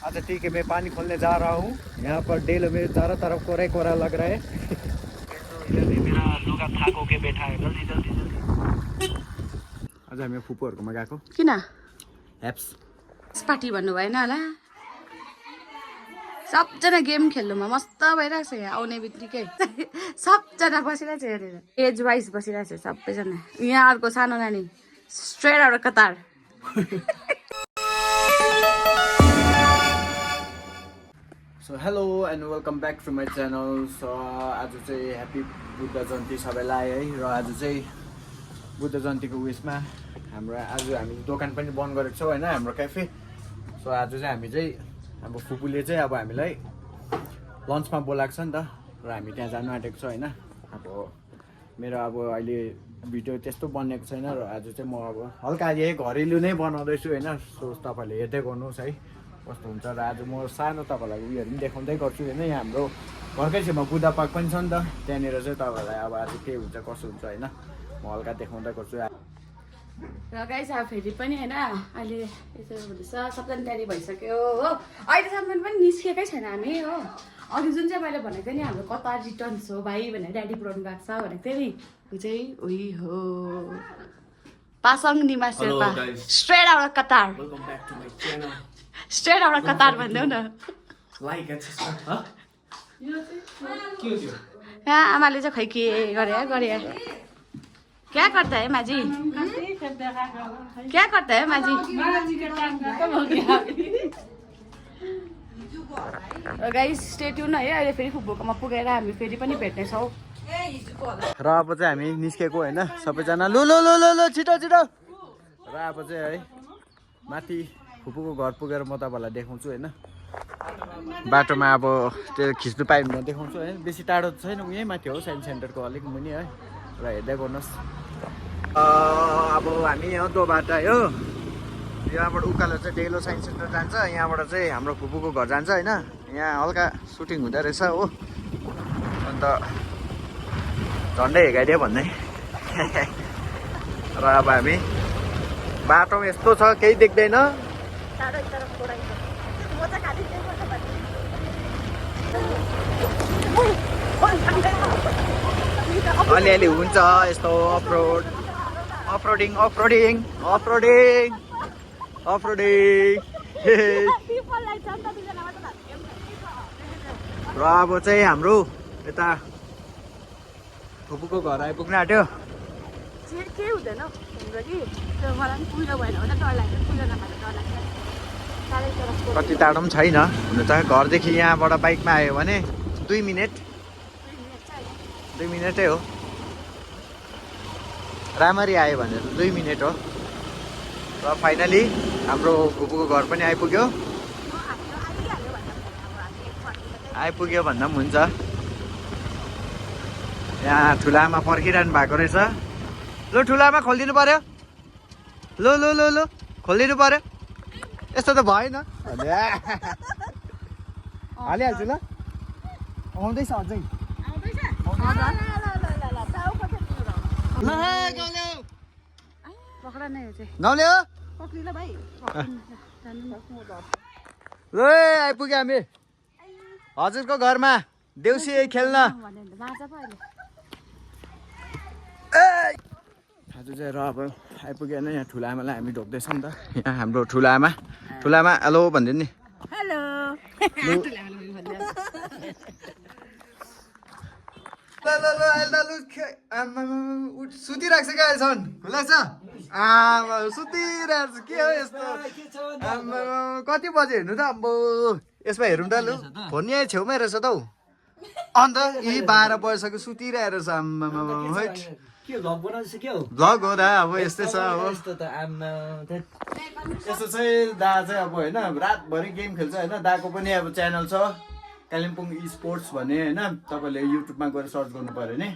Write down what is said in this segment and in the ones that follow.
अच्छा ठीक है, मैं पानी खोलने जा रहा हूँ। यहाँ पर डेलो में चारों तरफ कोरा कोरा लग रहा है। मेरा लुगा थाको के बैठा है। जल्दी जल्दी जल्दी। आज हामी फुपूहरूकोमा गएको। किन एप्स पार्टी भन्नु भएन होला। सबजना गेम खेल्नुमा मस्त भइरहेको छ। यहाँ आउने बित्तिकै सबजना बसिरहेको छ यहाँनिर, एज वाइज बसिरहेको छ सबैजना। यहाँ अर्को सानो नानी स्ट्रेट आउट कतार। So hello and welcome back to my channel. So आज चाहिँ ह्याप्पी बुद्ध जयन्ती सबैलाई है। र आज चाहिँ बुद्ध जयन्तीको उयसमा हाम्रो आज हामी दोकान पनि बन्द गरेको छौँ होइन, हाम्रो क्याफे। सो आज चाहिँ हामी चाहिँ अब फुपूले चाहिँ अब हामीलाई लन्चमा बोलाएको छ नि त, र हामी त्यहाँ जानु आँटेको छ होइन। अब मेरो अब अहिले भिडियो त्यस्तो बनेको छैन, र आज चाहिँ म अब हल्का यही घरेलु नै बनाउँदैछु होइन। सो तपाईँहरूले हेर्दै गर्नुहोस् है कस्तो हुन्छ। र आज म सानो तपाईँहरूलाई उयोहरू पनि देखाउँदै गर्छु होइन। यहाँ हाम्रो घरकै छेउमा बुद्ध पार्क पनि छ नि त, त्यहाँनिर चाहिँ तपाईँहरूलाई अब आज के हुन्छ कसो हुन्छ होइन, म हल्का देखाउँदै गर्छु। र गाइस अब फेरि पनि होइन अहिले यसो हुँदैछ, सबजना तयारी भइसक्यो हो। अहिलेसम्म पनि निस्किएकै छैन हामी हो। अघि जुन चाहिँ मैले भनेको थिएँ नि हाम्रो कतार रिटर्न्स हो भाइ भनेर ड्याडी पुऱ्याउनु गएको छ भनेको थिएँ नि, ऊ चाहिँ उही हो पासाङ निमा शेर्पा स्ट्रेट आउट कतार। स्ट्रेट आउट कतार भन्देऊ न। यहाँ आमाले चाहिँ खै के गरे क्या करता है माजी, क्या करता है माजी। गाइस स्टे ट्युन है, अहिले फेरि फुपूकोमा पुगेर हामी फेरि पनि भेट्नेछौँ। र अब चाहिँ हामी निस्केको होइन सबैजना, लु लु लु लु लु छिटो छिटो। र अब चाहिँ है माथि फुपूको घर पुगेर म तपाईँलाई देखाउँछु होइन। बाटोमा अब त्यो खिच्नु पायो भने म देखाउँछु है। बेसी टाढो छैन, यहीँ माथि हो साइन्स सेन्टरको अलिक मुनि है। र हेर्दै गर्नुहोस्। अब हामी यहाँ दो बाटो आयो, यहाँबाट उकालो चाहिँ डेलो साइन्स सेन्टर जान्छ, यहाँबाट चाहिँ हाम्रो फुपूको घर जान्छ होइन। यहाँ हल्का सुटिङ हुँदो रहेछ हो, अन्त झन्डै हेगाइदियो भन्ने। र अब हामी बाटोमा यस्तो छ केही देख्दैन। अलिअलि हुन्छ यस्तो अफरोड अफरोडिङ अफरोडिङ अफरोडिङ अफरोडिङ। र अब चाहिँ हाम्रो यता फुपूको घर आइपुग्न आँट्यो। केही हुँदैन हाम्रो कि मलाई पनि कुहिरो भएन भने डर लाग्छ, कुहिरो नखाएर डर लाग्छ। कति टाढो पनि छैन हुनु त, घरदेखि यहाँबाट बाइकमा आयो भने 2 मिनटै हो। राम्ररी आयो भने 2 मिनट हो। र फाइनली हाम्रो फुपूको घर पनि आइपुग्यो भन्दा पनि हुन्छ। यहाँ ठुलामा पर्खिरहनु भएको रहेछ। लु ठुलामा खोलिदिनु पर्यो, लु लु लु लु खोलिदिनु पर्यो। यस्तो त भएन, हालिहाल्छु ल। आउँदैछ अझै नौले हो ल। आइपुग्यो हामी हजुरको घरमा देउसी खेल्न। आज चाहिँ र अब आइपुग्यो होइन, यहाँ ठुला आमालाई हामी ढोक्दैछौँ नि त। यहाँ हाम्रो ठुला आमा हेलो भनिदिनु नि। हेलो सुतिरहेको छ क्या अहिलेसम्म, खुलाएको छ आमा सुतिरहेको छ। के हो यस्तो आमा, कति बजे हेर्नु त अब यसमा हेरौँ त। लु फोन यहीँ छेउमै रहेछ त हौ, अन्त यही 12 बजिसक्यो सुतिरहेको रहेछ आमा। भ्लग हो दा, अब यस्तै छ हो। यस्तो चाहिँ दा चाहिँ अब होइन रातभरि गेम खेल्छ होइन। दाको पनि अब च्यानल छ कालिम्पोङ स्पोर्ट्स भन्ने होइन, तपाईँले युट्युबमा गएर सर्च गर्नु पऱ्यो भने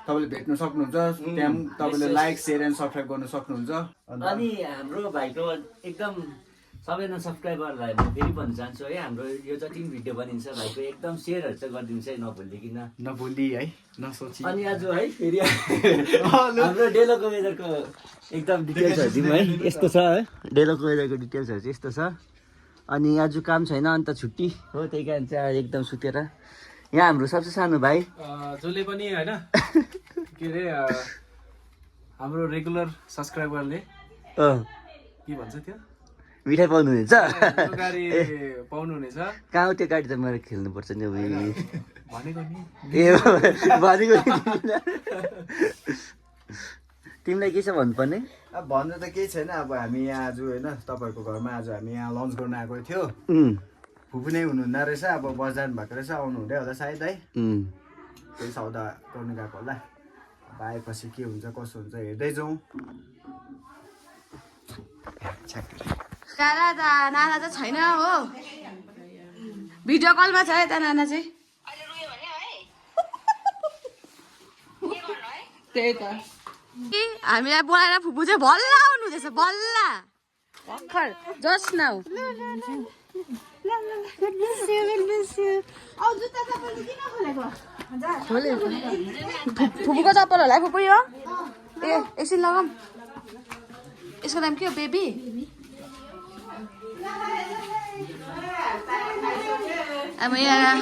तपाईँले भेट्नु सक्नुहुन्छ। त्यहाँ तपाईँले लाइक सेयर एन्ड सब्सक्राइब गर्नु सक्नुहुन्छ। अनि हाम्रो भाइको एकदम सबैजना सब्सक्राइबरलाई म फेरि भन्न चाहन्छु है, हाम्रो यो जति पनि भिडियो बनिन्छ भाइको एकदम सेयरहरू चाहिँ गरिदिनुहोस् है, नभुलिकन नभुली है नसोची। अनि आज है फेरि हाम्रो डेलोको वेदरको एकदम डिटेल्सहरू दिउँ है। यस्तो छ है, डेलोको वेदरको डिटेल्सहरू चाहिँ यस्तो छ। अनि आज काम छैन अन्त छुट्टी हो, त्यही कारण चाहिँ एकदम सुतेर। यहाँ हाम्रो सबसे सानो भाइ जसले पनि होइन के अरे हाम्रो रेगुलर सब्सक्राइबरले के भन्छ त्यो मिठाई पाउनुहुनेछ। त्यो गाडी पाउनुहुनेछ कहाँ हो त्यो गाडी त मेरो खेल्नुपर्छ नि अब। भनेको नि ए भनेको तिमीलाई के छ भन्नुपर्ने? अब भन्नु त केही छैन। अब हामी यहाँ आज होइन तपाईँहरूको घरमा आज हामी यहाँ लन्च गर्न आएको थियो। फुपू नै हुनुहुन्न रहेछ, अब बजार भएको रहेछ, आउनु हुँदै होला सायद है। त्यही सौदा गर्नु गएको होला। अब आएपछि के हुन्छ कसो हुन्छ हेर्दै जाउँ। नाना चाहिँ छैन हो, भिडियो कलमा छ यता नाना चाहिँ। त्यही त हामीलाई बोलाएर फुपू चाहिँ बल्ल आउनु हुँदैछ, बल्ल भर्खर जस्ट नाउ। फुपूको चप्पल होला फुपू यो। ए एकछिन लगाऊँ, यसको नाम के हो? बेबी। अब यहाँ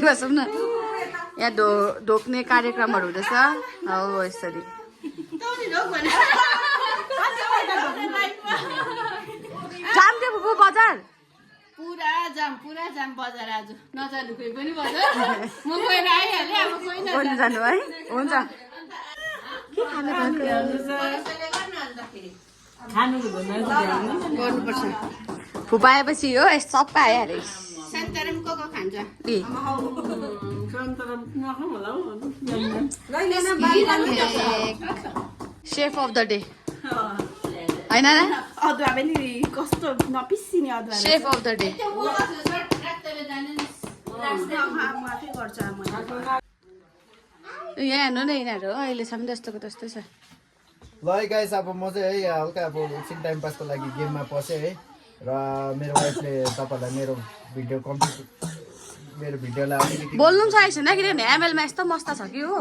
बसौँ न, यहाँ ढोक्ने कार्यक्रमहरू हुँदैछ हो यसरी। जाम थियो फुपू बजार, पुरा जाम बजार आज। नजानु कोही पनि बजार, म गएर आइहालेँ। अब कोही गर्नु जानु है, हुन्छ। के खानु गर्नुपर्छ। फुपा आएपछि हो सबै आइहाल्यो। सन्तरम को खान्छ? A safe of the day होइन न? अदुवा पनि कस्तो नपिसिने अदुवा। Safe of the day. यहाँ हेर्नु न, यिनीहरू अहिलेसम्म त्यस्तोको त्यस्तै छ। ल है गाइस, अब म चाहिँ है यहाँ हल्का अब एकछिन टाइम पासको लागि गेममा पसेँ है। र मेरो वाइफले तपाईँलाई मेरो भिडियोलाई अलिकति बोल्नु पनि सकेको छैन किनभने एमएलमा यस्तो मस्त छ कि हो।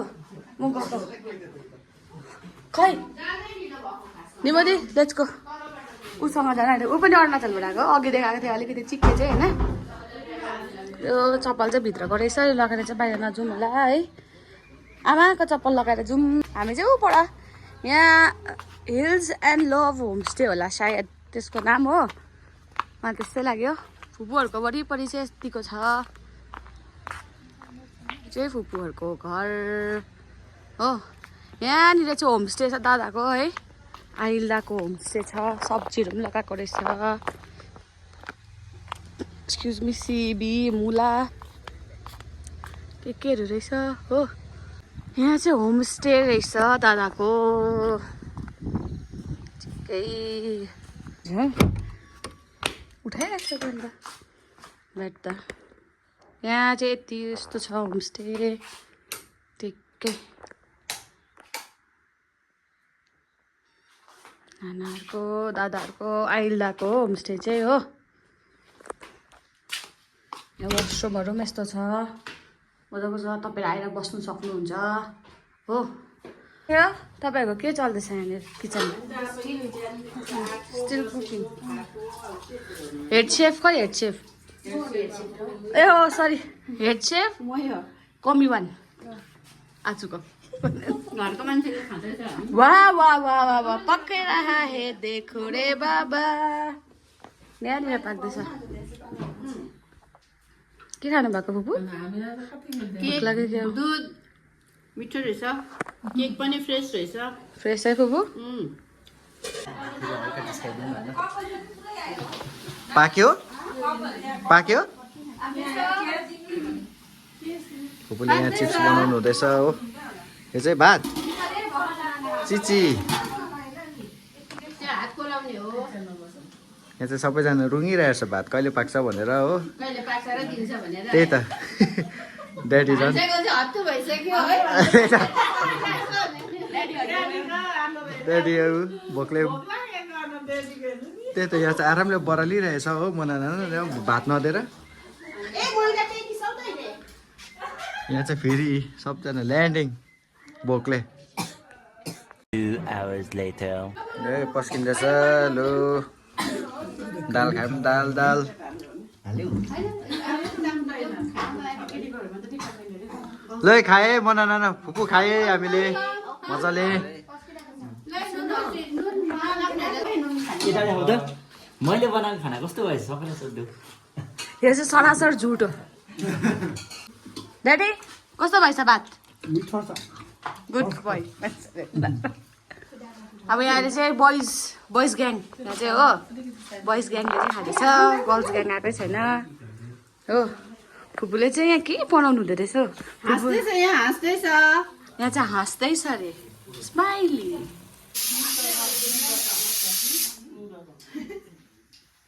म गएको खै निमदी लेट्स गो। उसँग जान ऊ पनि अरुणाचलबाट आएको, अघि देखाएको थियो अलिकति चिक्के चाहिँ होइन। त्यो चप्पल चाहिँ भित्रको रहेछ, लगाएर चाहिँ बाहिर नजाउँ होला है। आमाको चप्पल लगाएर जाउँ। हामी चाहिँ ऊबाट यहाँ हिल्स एन्ड लभ होमस्टे होला सायद त्यसको नाम हो, मलाई त्यस्तै लाग्यो। फुपूहरूको वरिपरि चाहिँ यतिको छ चाहिँ फुपूहरूको घर हो। यहाँनिर चाहिँ होमस्टे छ दादाको है, आइल्दाको होमस्टे छ। सब्जीहरू पनि लगाएको रहेछ। एक्सक्युज मी, सिबी मुला केहरू रहेछ हो। यहाँ चाहिँ होमस्टे रहेछ दादाको। ठिकै उठाइरहेको छ अन्त बेड त। यहाँ चाहिँ यति यस्तो छ होमस्टे ठिकै। नानाहरूको दादाहरूको आइल्दाको होमस्टे चाहिँ हो। यहाँ वासरुमहरू पनि यस्तो छ, मजाको छ। तपाईँहरू आएर बस्नु सक्नुहुन्छ हो। तपाईँहरूको के चल्दैछ यहाँनिर किचनमा? Still cooking. हेड सेफ खै? हेड सेफ ए हो सरी, हेड सेफ कमी वान आजको। घरको मान्छेले खाँदैछ। वाह वाह वाह वाह वाह, पक्कै रहा हे देखो रे बाबा। यहाँनिर पाक्दैछ। के खानु भएको फुपू? केक, लाग्यो क्या? दुध मिठो रहेछ, केक पनि फ्रेस रहेछ। फ्रेस है फुपू? पाक्यो पाक्यो। फुपूले यहाँ चिप्स बनाउनु हुँदैछ हो। यो चाहिँ भात चिची। हातको लाउने हो, यहाँ चाहिँ सबैजना रुँगिरहेको छ भात कहिले पाक्छ भनेर हो। कहिले पाक्छ र दिन्छ भनेर। त्यही त ड्याडी झन् हत्तु भइसक्यो है। ड्याडीहरू भोकले त्यही त यहाँ चाहिँ आरामले बरालिरहेछ हो। मनाना भात नदिएर यहाँ चाहिँ फेरि सबजना ल्यान्डिङ भोकले। 2 hours later. ए पस्किँदैछ लो। दाल खायौँ दाल दाल ल खाए बनाना न फुपू खाए हामीले मजाले मैले बनाएको खाना कस्तो भएछ सबैलाई सोध्नु यो चाहिँ सरासर झुट हो ड्याडी कस्तो भएछ भात गुड बोय अब यहाँले चाहिँ बोइज ग्याङ यहाँ चाहिँ हो बोइज ग्याङले चाहिँ खाँदैछ गर्ल्स ग्याङ आएकै छैन हो फुपूले चाहिँ यहाँ के बनाउनु हुँदो रहेछ हाँस्दैछ यहाँ हाँस्दैछ यहाँ चाहिँ हाँस्दैछ अरे स्माइली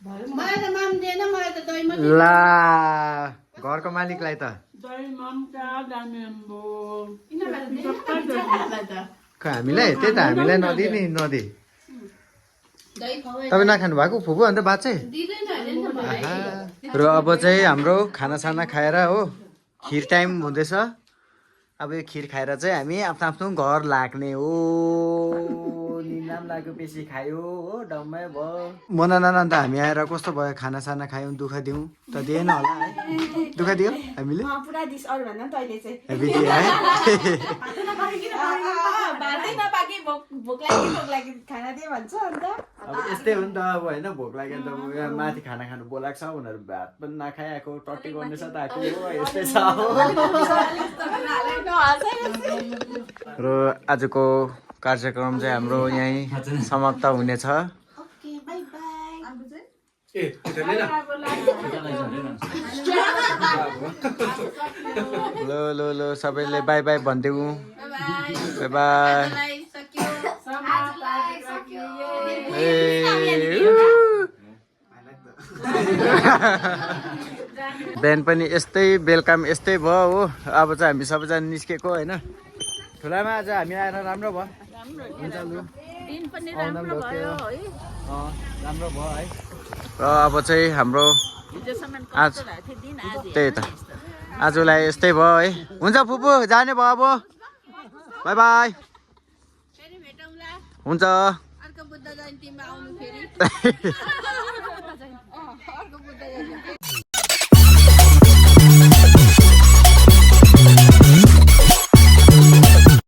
मलाई त मन दिएन मलाई त दही मात्रै ला घरको मालिकलाई त हामीलाई त्यही त हामीलाई नदिने नदी दही खुवाइ तपाईँ नखानु भएको फुपू अन्त भात चाहिँ दिँदैन अरे नि त मलाई आहा। र अब चाहिँ हाम्रो खानासाना खाएर हो खिर टाइम हुँदैछ अब यो खिर खाएर चाहिँ हामी आफ्नो आफ्नो घर लाग्ने हो निलाम लाग्यो बेसी खायो हो डम्मै भयो मनाना अन्त हामी आएर कस्तो भयो खानासाना खायौँ दुःख दिउँ त दिएन होला है दुःख दियो हामीले पुरा दिस अरू भन्दा नि तैँले चाहिँ हेभी दियो है भातै नपाके भोक लागि खाना दिए भन्छ अन्त अब यस्तै हो नि त अब होइन भोक लाग्यो नि त यहाँ माथि खाना खानु बोलाएको छ उनीहरू भात पनि नखाएको टट्टी गर्ने छ त आएको हो यस्तै छ हो र आजको कार्यक्रम चाहिँ हाम्रो यहीँ समाप्त हुनेछ ए त्यो लिएर ल सबैले बाई बाई भनिदेऊ बाई बाई बिहान पनि यस्तै बेलुका पनि यस्तै भयो हो अब चाहिँ हामी सबैजना निस्केको होइन ठुलामा आज हामी आएर राम्रो भयो हुन्छ लु राम्रो भयो है र अब चाहिँ हाम्रो आज त्यही त आजलाई यस्तै भयो है हुन्छ फुपू जाने भयो अब बाई बाई फेरि भेटौँला हुन्छ अर्को बुद्ध जयन्तीमा आउनु फेरि